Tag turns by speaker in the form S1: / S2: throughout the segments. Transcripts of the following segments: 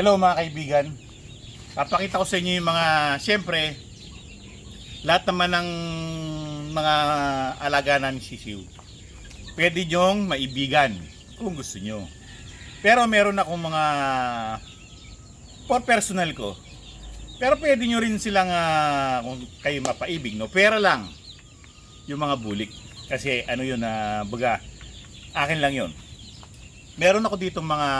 S1: Hello mga kaibigan. Papakita ko sa inyo yung mga, siyempre, lahat naman ng mga alaga namin sisiw. Pwede nyong maibigan kung gusto nyo. Pero meron akong mga for personal ko. Pero pwede nyo rin silang kung kayo mapaibig, no? Pera lang yung mga bulik. Kasi ano yun, baga, akin lang yun. Meron ako dito mga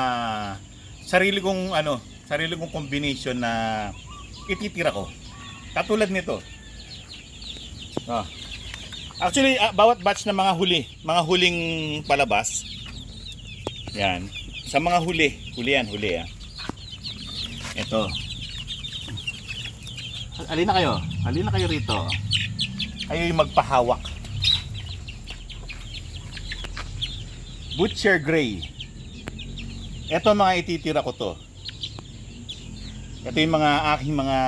S1: sarili kong combination na ititira ko. Katulad nito. Actually, bawat batch na mga huling palabas. Yan. Sa mga huli yan. Ito. Halina kayo rito. Kayo yung magpahawak. Butcher Gray. Ito mga ititira ko to. Ito yung mga aking mga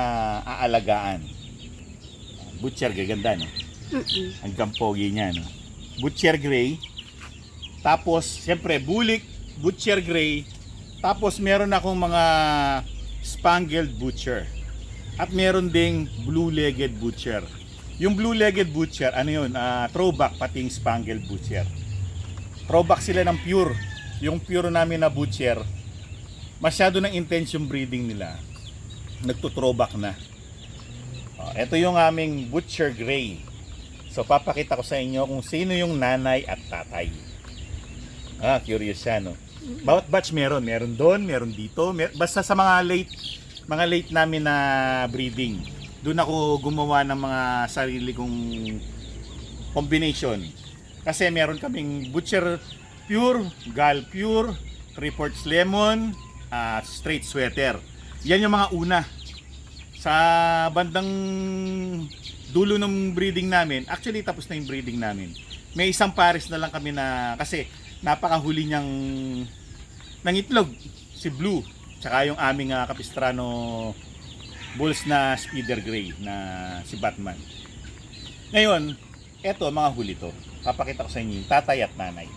S1: aalagaan. Butcher Gray, ganda no? Hanggang pogi niya no? Butcher Gray. Tapos, siyempre, bulik, Butcher Gray. Tapos, meron akong mga Spangled Butcher. At meron ding Blue-Legged Butcher. Yung Blue-Legged Butcher, ano yun? Throwback pati yung Spangled Butcher. Throwback sila ng pure. Yung pure namin na Butcher, masyado ng intense yung breeding nila. Nagtutrowback na. Ito yung aming Butcher Gray. So, papakita ko sa inyo kung sino yung nanay at tatay. Curious siya, no? Bawat batch meron doon, meron dito. Basta sa mga late namin na breeding, doon ako gumawa ng mga sarili kong combination. Kasi meron kaming Butcher Pure, Gal Pure, Reports Lemon, Straight Sweater. Yan yung mga una. Sa bandang dulo ng breeding namin, actually tapos na yung breeding namin. May isang pares na lang kami na, kasi napakahuli niyang ng itlog, si Blue. Tsaka yung aming Capistrano Bulls na Speeder Gray na si Batman. Ngayon, eto mga huli to. Papakita ko sa inyo yung tatay at nanay.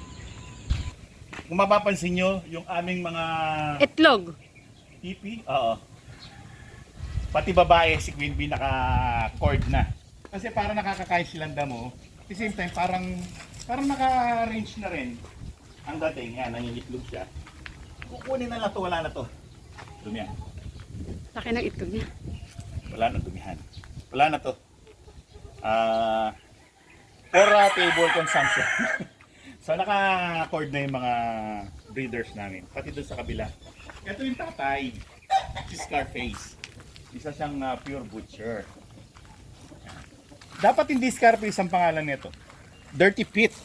S1: Kung mapapansin nyo, yung aming mga
S2: itlog.
S1: tipi, pati babae si Queen Bee naka-cord na. Kasi parang nakakakain silang damo. At the same time, parang naka-range na rin. Ang dating, yan, nangingitlog siya. Kukunin na lang to, wala na to. Dumihan.
S2: Laki ng itlog niya.
S1: Wala na, dumihan. Wala na to. For table consumption. So naka-cord na yung mga breeders namin. Pati doon sa kabila. Ito yung tatay. Si Scarface. Isa siyang pure butcher. Dapat hindi Scarface ang pangalan nito. Dirty Pete.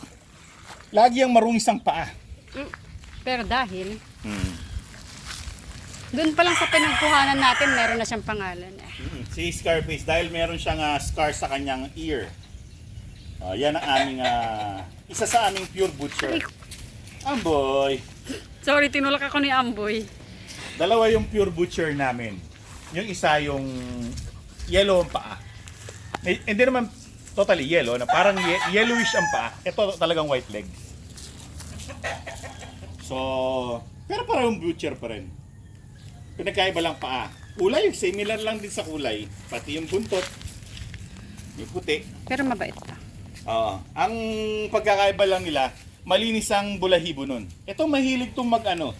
S1: Lagi ang marungis ang paa.
S2: Pero dahil doon pa lang sa pinagkuhanan natin, meron na siyang pangalan.
S1: Si Scarface dahil meron siyang scar sa kanyang ear. Yan ang aming isa sa aming pure butcher. Amboy.
S2: Sorry, tinulak ako ni Amboy.
S1: Dalawa yung pure butcher namin. Yung isa yung yellow ang paa. Hindi naman totally yellow, na parang yellowish ang paa. Ito talagang white leg. So, pero parang butcher pa rin. Pinagkaiba lang paa. Kulay, similar lang din sa kulay. Pati yung buntot. Yung puti.
S2: Pero mabait pa.
S1: Ang pagkakaiba lang nila, malinis ang bulahibo nun. Ito mahilig itong maglaro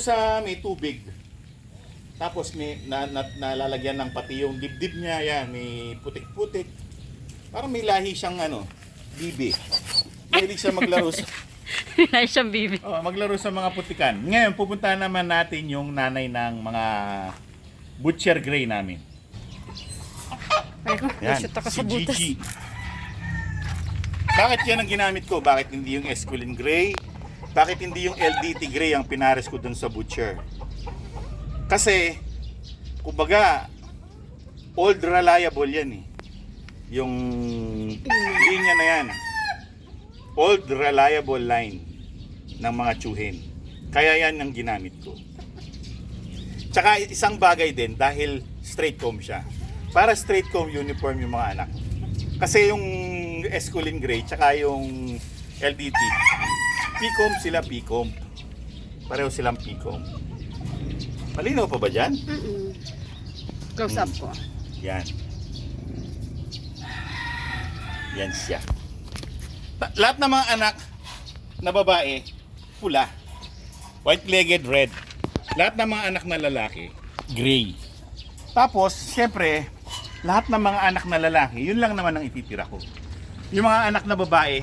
S1: sa may tubig. Tapos may nalalagyan ng pati yung dibdib niya, yan, may putik-putik. Parang may lahi siyang bibi. Mahilig siya maglaro sa
S2: Ay, siyang bibi.
S1: maglaro sa mga putikan. Ngayon, pupuntahan naman natin yung nanay ng mga Butcher Gray namin.
S2: Ay ko,
S1: Yan,
S2: shoot ako
S1: si
S2: sa butas.
S1: Gigi. Bakit yan ang ginamit ko? Bakit hindi yung Esquilin Gray? Bakit hindi yung LDT Gray ang pinares ko dun sa Butcher? Kasi, kumbaga, old reliable yan eh. Yung linya na yan. Old reliable line ng mga tsuhin. Kaya yan ang ginamit ko. Tsaka isang bagay din dahil straight comb siya. Para straight comb uniform yung mga anak. Kasi yung Esquilin Gray tsaka yung LDT, P-comb sila, P-comb. Pareho silang P-comb. Malinaw pa ba dyan?
S2: Close up ko.
S1: Yan. Yan siya. Lahat ng mga anak na babae, pula. White-legged red. Lahat ng mga anak na lalaki, gray. Tapos, siyempre, lahat ng mga anak na lalaki, yun lang naman ang ititira ko. Yung mga anak na babae,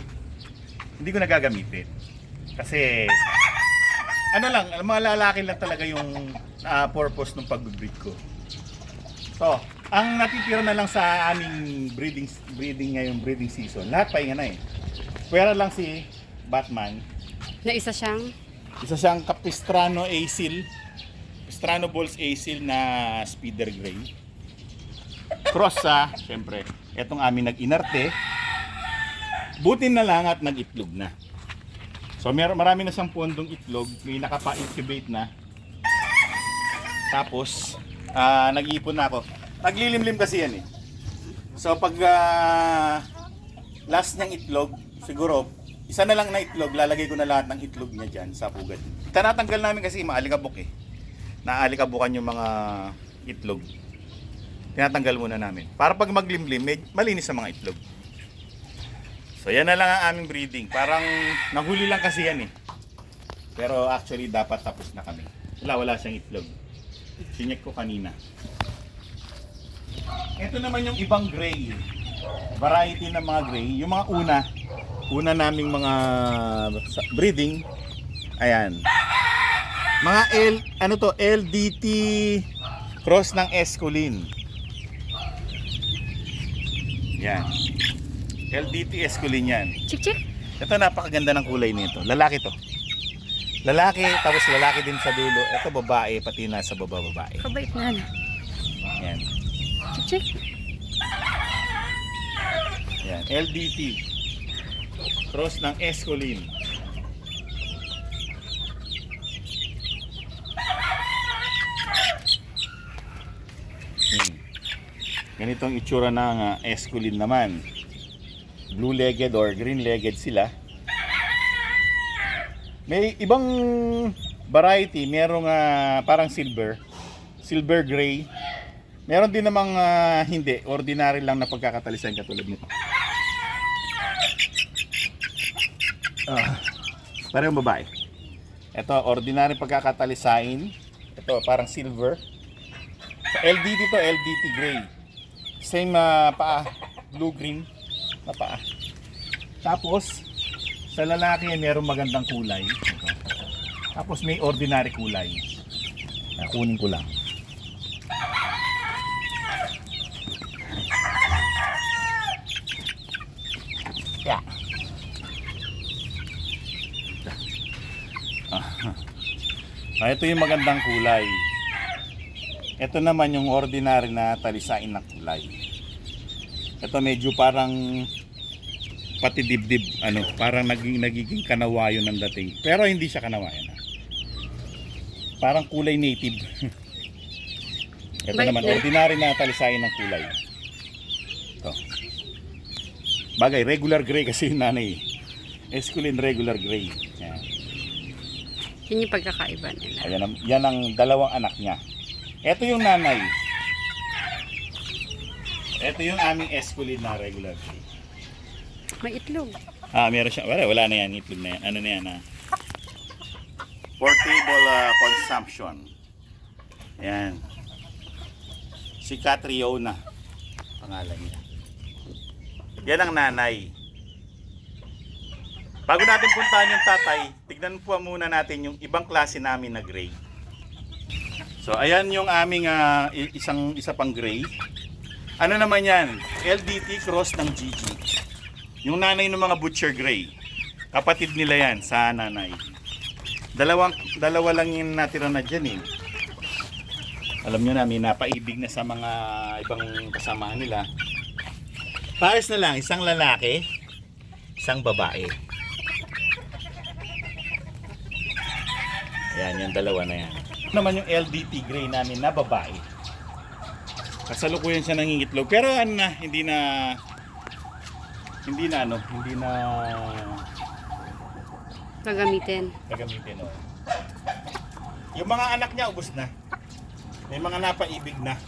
S1: hindi ko nagagamitin. Kasi, ano lang, mga lalaki lang talaga yung purpose ng pag-breed ko. So, ang natitira na lang sa aming breeding ngayong breeding season, lahat pahinga na eh. Pwera lang si Batman.
S2: Na isa siyang
S1: Isa siyang Capistrano Asil. Capistrano Balls Asil na Speeder Gray. Cross sa, syempre, etong aming nag-inarte. Buti na lang at nag-itlog na. So marami na siyang pondong itlog, may nakapa-incubate na. Tapos, nag-iipon na ako. Naglilimlim kasi yan eh. So pag last niyang itlog, siguro, isa na lang na itlog, lalagay ko na lahat ng itlog niya dyan sa pugad. Tinatanggal namin kasi maalikabok eh. Naaalikabukan yung mga itlog. Tinatanggal muna namin. Para pag maglimlim, malinis ang mga itlog. So yan na lang ang aming breeding. Parang nahuli lang kasi yan eh. Pero actually dapat tapos na kami. Wala siyang itlog. Sinyek ko kanina. Ito naman yung ibang gray. Variety ng mga gray. Yung mga una naming mga breeding. Ayan. Mga LDT cross ng Esculin. Yan. LDT Esculin yan.
S2: chik.
S1: Ito napakaganda ng kulay nito. Lalaki to. Lalaki, tapos lalaki din sa dulo. Ito babae, pati nasa baba babae.
S2: Kabait na.
S1: Yan.
S2: Chik.
S1: Yan. LDT. Cross ng Esculin. Ganito ang itsura ng Esculin naman. Blue-legged or green-legged sila. May ibang variety, merong parang silver gray. Meron din namang hindi, ordinary lang na pagkakatalisan katulad nito. Parang babae. Ito, ordinary pagkakatalisain. Ito, parang silver. Sa LDT to, LDT gray. Same paa, blue-green na paa. Tapos, sa lalaki merong magandang kulay. Ito. Tapos may ordinary kulay. Kunin ko lang. Yeah. Ito yung magandang kulay. Ito naman yung ordinary na talisain na kulay. Ito medyo parang pati dibdib, parang nagiging kanawayo ng dating. Pero hindi siya kanawayo na. Parang kulay native. Ito naman, ordinary na talisain ng kulay. Ito. Bagay, regular gray kasi yung nanay. Esculin regular gray. Yan.
S2: Yun yung pagkakaiba nila.
S1: Ayan, yan ang dalawang anak niya. Ito yung nanay. Ito yung aming Esculin na regular gray.
S2: May itlog.
S1: Meron siya. Wala na yan, itlog na yan. Ano na yan portable consumption. Ayan. Si Catriona. Pangalan niya. Yan ang nanay. Bago natin puntahan yung tatay, tignan po muna natin yung ibang klase namin na gray. So ayan yung aming isa pang gray. Ano naman yan? LDT cross ng GG. Yung nanay ng mga butcher gray. Kapatid nila yan sa nanay. Dalawa lang yung natira na dyan eh. Alam nyo na, may napaibig na sa mga ibang kasamahan nila. Pares na lang, isang lalaki, isang babae. Ayan, yung dalawa na yan. Naman yung LDT gray namin na babae. Kasalukuyan siya nangingitlog. Pero hindi na
S2: Gagamitin.
S1: Yung mga anak niya ubos na. May mga napaibig na.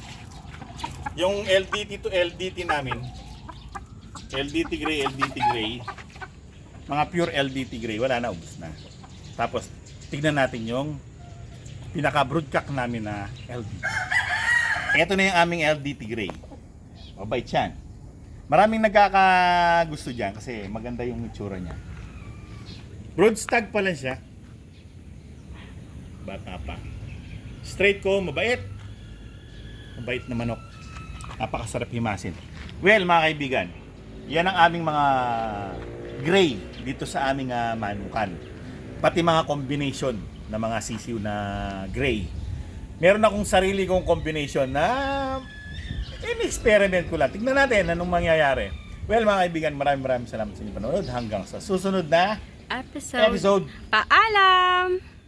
S1: Yung LDT to LDT namin, LDT gray, mga pure LDT gray, wala na, ubos na. Tapos, tignan natin yung pinaka-broodcock namin na LDT. Ito na yung aming LDT gray. Mabait yan. Maraming nagkakagusto dyan kasi maganda yung itsura niya. Broodstag pala siya. Bata pa. Straight ko, mabait. Mabait na manok. Napakasarap himasin. Well, mga kaibigan, yan ang aming mga gray dito sa aming manukan. Pati mga combination ng mga sisiw na gray. Meron akong sarili kong combination na in-experiment ko lang. Tignan natin anong mangyayari. Well, mga kaibigan, maraming salamat sa inyong panonood. Hanggang sa susunod na
S2: Episode.
S1: episode.
S2: Paalam!